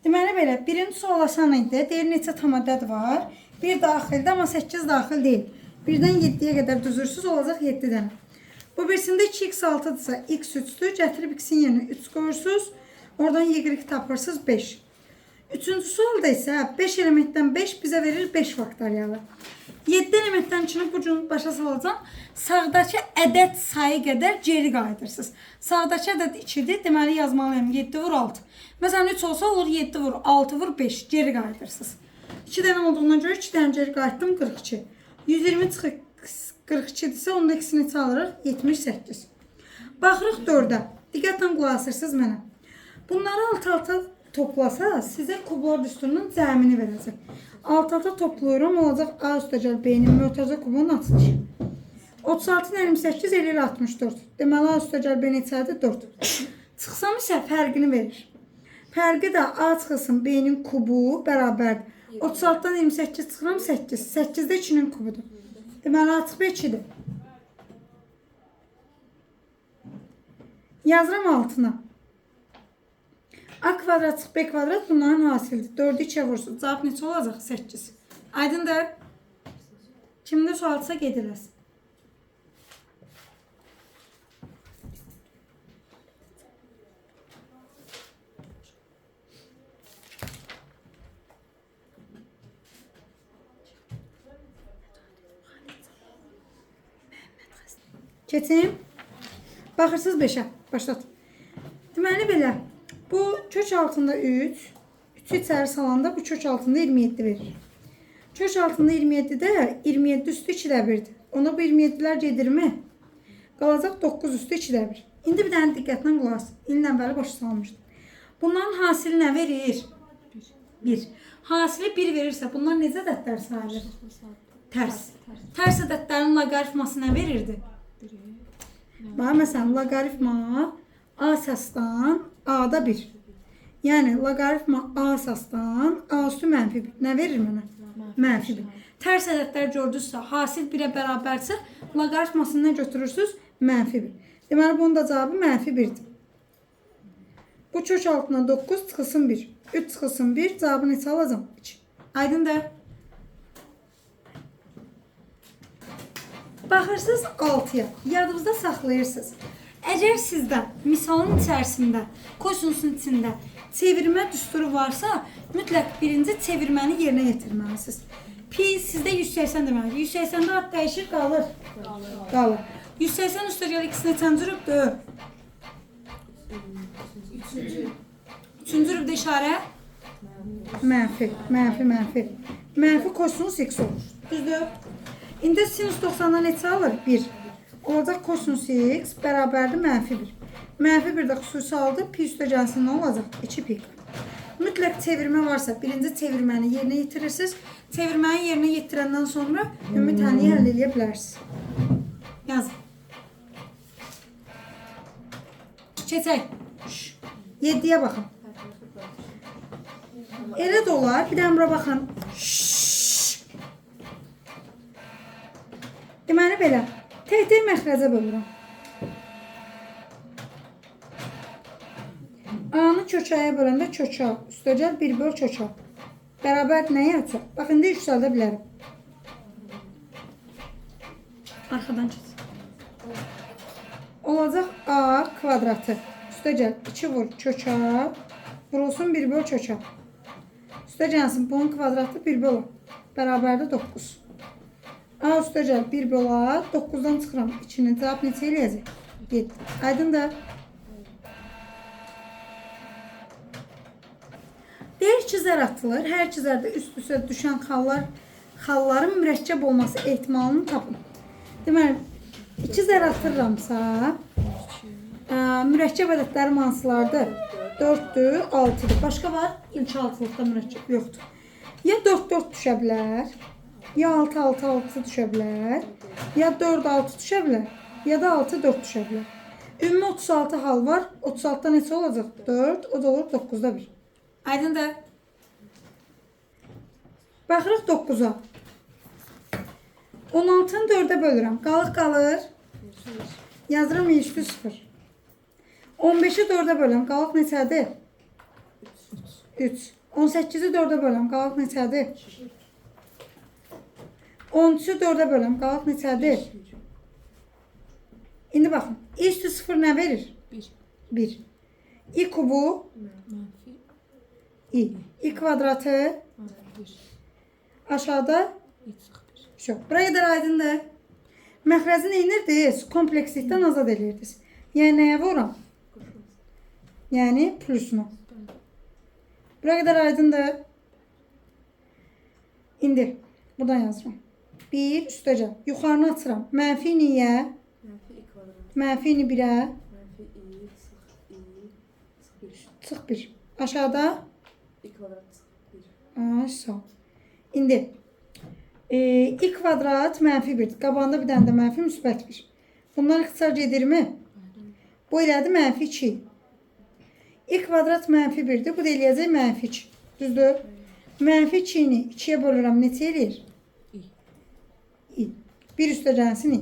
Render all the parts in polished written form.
Deməli belə, birinci sual asan idi. Deyir neçə tam ədəd var? 1 daxildir, amma 8 daxil deyil. 1-dən 7-yə qədər düzürsüz, olacaq 7 dənə. Bu birisində 2x 6-dırsa x 3-dür. Gətirib x-in yerinə 3 qoyursunuz. Oradan y tapırsınız 5. Üçüncü sualda isə 5 elementdən 5 bizə verir 5 faktoriyalı. 7 elementdən çıxıb bu cür başa salacağım. Sağdakı ədəd sayı qədər geri qayıdırsınız. Sağdakı ədəd 2-dir. Deməli yazmalıyım 7 vur 6. Məsələn 3 olsa olur 7 vur 6 vur 5 geri qayıdırsınız. 2 dənə olduğuna görə 2 dənə geri qayıtdım 42. 120 çıxıb 42-dirsə onda ikisini neçə alırıq? 78. Baxırıq 4-ə. Diqqətlə qulaq asırsınız mənə. Bunları alt-alta toplasaz sizə kublar düsturunun cəmini verəcək. Alt-alta toplayıram, olacaq A üstəgəl B-nin mötərizə kubunun açılışı. 36-ın 28 eləyir 64. Deməli A üstəgəl B neçədir? 4. Çıxsam isə fərqini verir. Fərqi də A çıxılsın B-nin kubu bərabərdir. 36-dan 28 çıxıram 8. 8-də 2-nin kubudur. Deməli A çıxıb 2-dir. Yazıram altına. A kvadrat çıx B kvadrat bunların hasildir. 4-ü 2'ye vursun. Cavab neçə olacaq? 8. Aydındır. Kimdə sualsa gediləsin. Keçim. Baxırsınız 5'ə. Başlat. Deməli belə. Bu kök altında 3. 3'ü içəri salanda bu kök altında 27 verir. Kök altında 27'də 27 üstü 2'də 1'dir. Ona bu 27'lər gedirmi? Qalacaq 9 üstü 2'də 1. İndi bir dənə diqqətlə qulaq asın. İlin əvvəli başa salmışdım. Bunların hasili nə verir? 1. Hasili 1 verirsə bunlar necə ədədlər sayılır? Tərs. Tərs ədədlərin loqaritması nə verirdi? Bax, məsələn, loqaritma A əsasdan A-da 1. Yəni, loqaritma A əsasdan A üstü mənfi 1. Nə verir mənə? Mənfi 1. Tərs ədədlər gördünüzsə, hasil 1'ə bərabərsə, loqaritmasını nə götürürsünüz? Mənfi 1. Deməli, bunun da cavabı mənfi 1'dir. Bu kök altına 9 çıxılsın 1. 3 çıxılsın 1. Cavabı neçə alacam? 2. Aydındır. Baxırsınız 6'ya. Yadınızda saxlayırsınız. Əgər sizdə misalın içərisində, kosinüsün içində çevirmə düsturu varsa, mütləq birinci çevirməni yerinə yetirməlisiniz. Pi sizdə 180 deməlidir. 180'də ad dəyişir, qalır. Qalır. 180 üstəgəl x neçənci rübdür? 3-cü rübdə işarə? Mənfi, mənfi, mənfi. Mənfi kosinus x olur. Düzdür? İndi sinus 90'dan neçə alır? 1. Olacaq kosinus x bərabərdir mənfi 1. Mənfi 1 də xüsusi aldı. Pi üstəgəlsin nə olacaq? 2 pi. Mütləq çevirmə varsa birinci çevirməni yerinə yetirirsiniz. Çevirməni yerinə yetirəndən sonra ümumi tənliyi həll edə bilərsiniz. Yazın. Keçək. 7'yə baxın. Elə də olar. Bir dənə bura baxın. Deməli belə. Tek məxrəcə bölürəm. A-nı kökəyə böləndə kökə üstəgəl 1 böl kökə. Bərabər nəyə açıq? Bax, indi yüksəldə bilərəm. Arxadan keç. Olacaq A kvadratı. Üstəgəl 2 vur kökə. Vurulsun 1 böl kökə. Üstəgəlsin bunun kvadratı 1 böl. Bərabərdə 9. A üstəgəl 1 böl A. 9'dan çıxıram. 2'nin cavab neçə eləyəcək? 7. Aydındır. Deyir ki, zər atılır. Hər iki zərdə üst-üstə düşən xalların mürəkkəb olması ehtimalını tapın. Deməli, 2 zər atıramsa, mürəkkəb ədədlərim hansılardır? 4'dür, 6'dır. Başqa var? İlk 6'lıqda mürəkkəb yoxdur. Ya 4-4 düşə bilər, ya 6-6-6 düşə bilər, ya 4-6 düşə bilər, ya da 6-4 düşə bilər. Ümumi 36 hal var. 36'da neçə olacaq? 4, o da olur 9'da 1. Aydındır. Baxırıq 9'a. 16'nı 4'ə bölürəm. Qalıq qalır. Yazıram -0. 15'i 4'ə bölürəm. Qalıq neçədir? 3. 18-i 4-ə böləm. Qalıq neçədir? 13-ü 4-ə böləm. Qalıq neçədir? İndi baxın. I üstü 0 nə verir? 1. I kubu. I kvadratı. Aşağıda. Buraya qədər aydındır. Məxrəzi neyinirdiniz? Komplekslikdən azad edirdiniz. Yəni nəyə vuram? Yəni plusunu. Buraya qədər aydındır. İndi buradan yazıram. 1 üstəcə. Yuxarını açıram. Mənfi niyə? Mənfi ni 1-ə. Çıx 1. Aşağıda? Ay, sağ ol. İndi i kvadrat mənfi 1'dir. Qabağında bir dənə də mənfi müsbət 1. Bunlar ixtisar gedirmi? Bu elədi mənfi 2. I kvadrat mənfi 1'dir. Bu da eləyəcək mənfi 2. Düzdür? Mənfi 2-ni 2-yə bölürəm. Neçə eləyir? I. 1 üstə gəlsin i.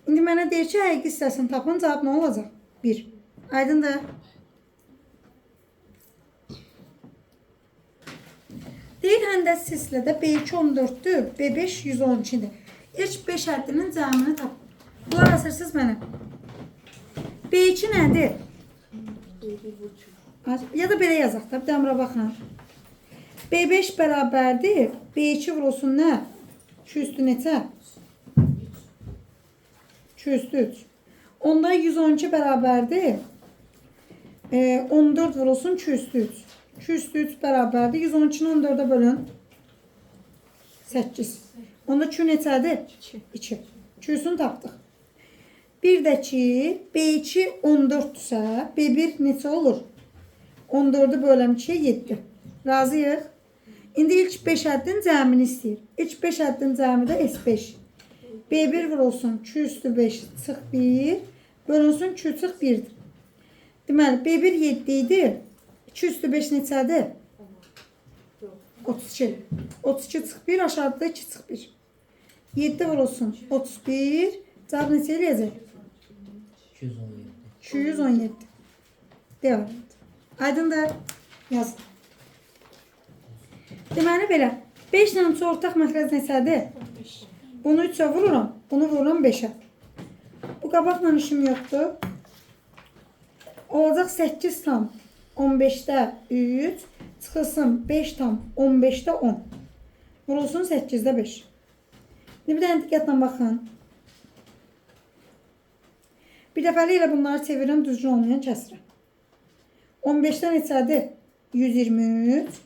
İndi mənə deyir ki, həqiqi hissəsini tapın. Cavab nə olacaq? 1. Aydındır? Deyir, həndəs silsilədə B2 14'dür, B5 112'dir. İlk 5 həddinin cəmini tapın. Bunlar asırsız mənə. B2 nədir? Ya da belə yazaq da, bir də əmrə baxın. B5 bərabərdir, B2 vurulsun nə? 2 üstü neçə? 2 üstü 3. Onda 112 bərabərdir, 14 vurulsun 2 üstü 3. 2 üstü 3 bərabərdir. 112'ni 14'ə bölün. 8. Onda 2 neçədir? 2. 2'sini tapdıq. Bir də ki, B2 14'dürsə, B1 neçə olur? 14'ü böləm 2'yə 7. Razıyıq. İndi ilk 5 həddin cəmini istəyir. İlk 5 həddin cəmi də S5. B1 vurulsun 2 üstü 5 çıx 1. Bölünsün 2 çıx 1'dir. Deməli, B1 7 idi. 2 üstü 5 neçədir? 32. 32 çıx 1, aşağıda 2 çıx 1. 7 vurulsun 31. Cavab neçə eləyəcək? 217. 217. Devam et. Aydındır. Yazın. Deməli belə. 5 ilə 3 ortaq məxrəz neçədir? Bunu 3'ə vururam. Bunu vururam 5'ə. Bu qabaqla işim yoxdur. Olacaq 8 tam 15'də 3 çıxılsın 5 tam 15'də 10. Vurulsun 8'də 5. Bir dənə diqqətlə baxın. Bir dəfəli ilə bunları çevirirəm, düzgün olmayan kəsirəm. 15'də neçədir? 123.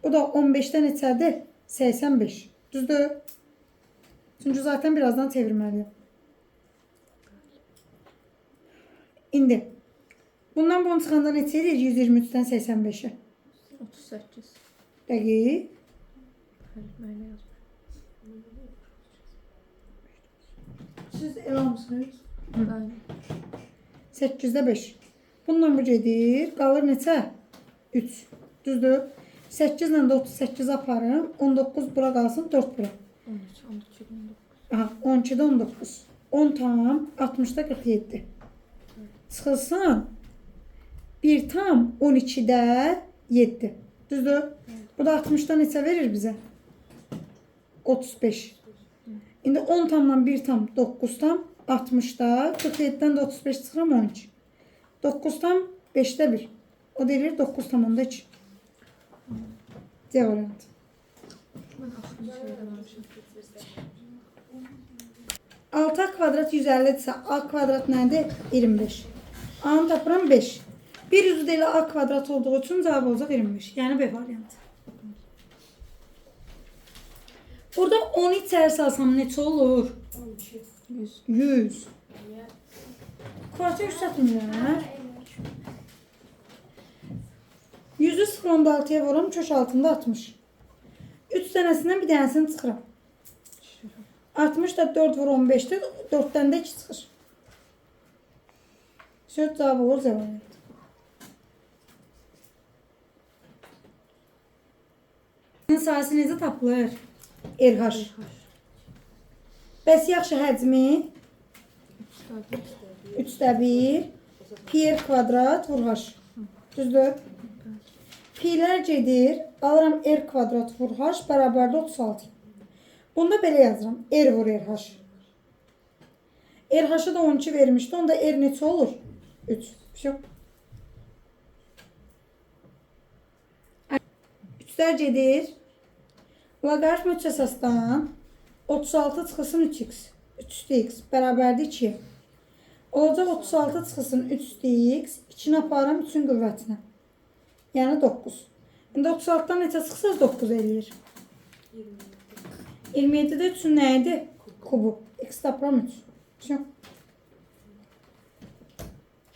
Bu da 15'də neçədir? 85. Düzdür? Çünkü zaten birazdan çevirməliyim. İndi. Bundan bunu çıxanda neçə edir? 123'dən 85'e. 38. Dəqiq. Siz el almışsınız. Aynen. 8'də 5. Bundan bu gedir. Qalır neçə? 3. Düzdür? 8 ilə də 38 aparım. 19 bura qalsın, 4 bura. 13, 12, 19. Aha, 12'də 19. 10 tam 60'da 47. Çıxılsın 1 tam 12'də 7. Düzdür? Bu da 60'da neçə verir bizə? 35. İndi 10 tamdan 1 tam 9 tam 60'da 47'dən də 35 çıxıram 12. 9 tam 5'də 1. O deyir 9 tam onda 2. C variantı. Ben aklımı söylememişim. 6 kvadrat 150'dirsə a kvadrat nədir? 25. A-nı tapıram 5. Bir yüzü deyil a kvadrat olduğu üçün cavab olacaq 25. Yəni B variantı. Burada 10 içəri salsam neçə olur? 100. 100. Kvadratı yüksəltmirlər. 100'ü 0.6'ya vuram, kök altında 60. 3 dənəsindən bir dənəsini çıxıram. 60 da 4 vur 15'dir. 4'dən də 2 çıxır. Söz cavab olur cavab. Sahəsi necə tapılır? RH. Bəs yaxşı həcmi 3'də 1 pi r kvadrat vur h. Düzdür? P'lər gedir. Alıram R kvadrat vur H bərabərdə 36. Bunda belə yazıram. R vur RH. RH-ı da 12 vermişdi. Onda R neçə olur? 3. Şu. 3'lər gedir. Loqaritm 3 əsasdan 36 çıxılsın 3x. 3x bərabərdir 2. Olacaq 36 çıxılsın 3x. 2-ni aparım 3-ün qüvvətinə. Yəni 9. İndi 36-dan neçə çıxsaz 9 eləyir. 27-də 3-ün nə idi? Kubu. X tapıram 3. Şu.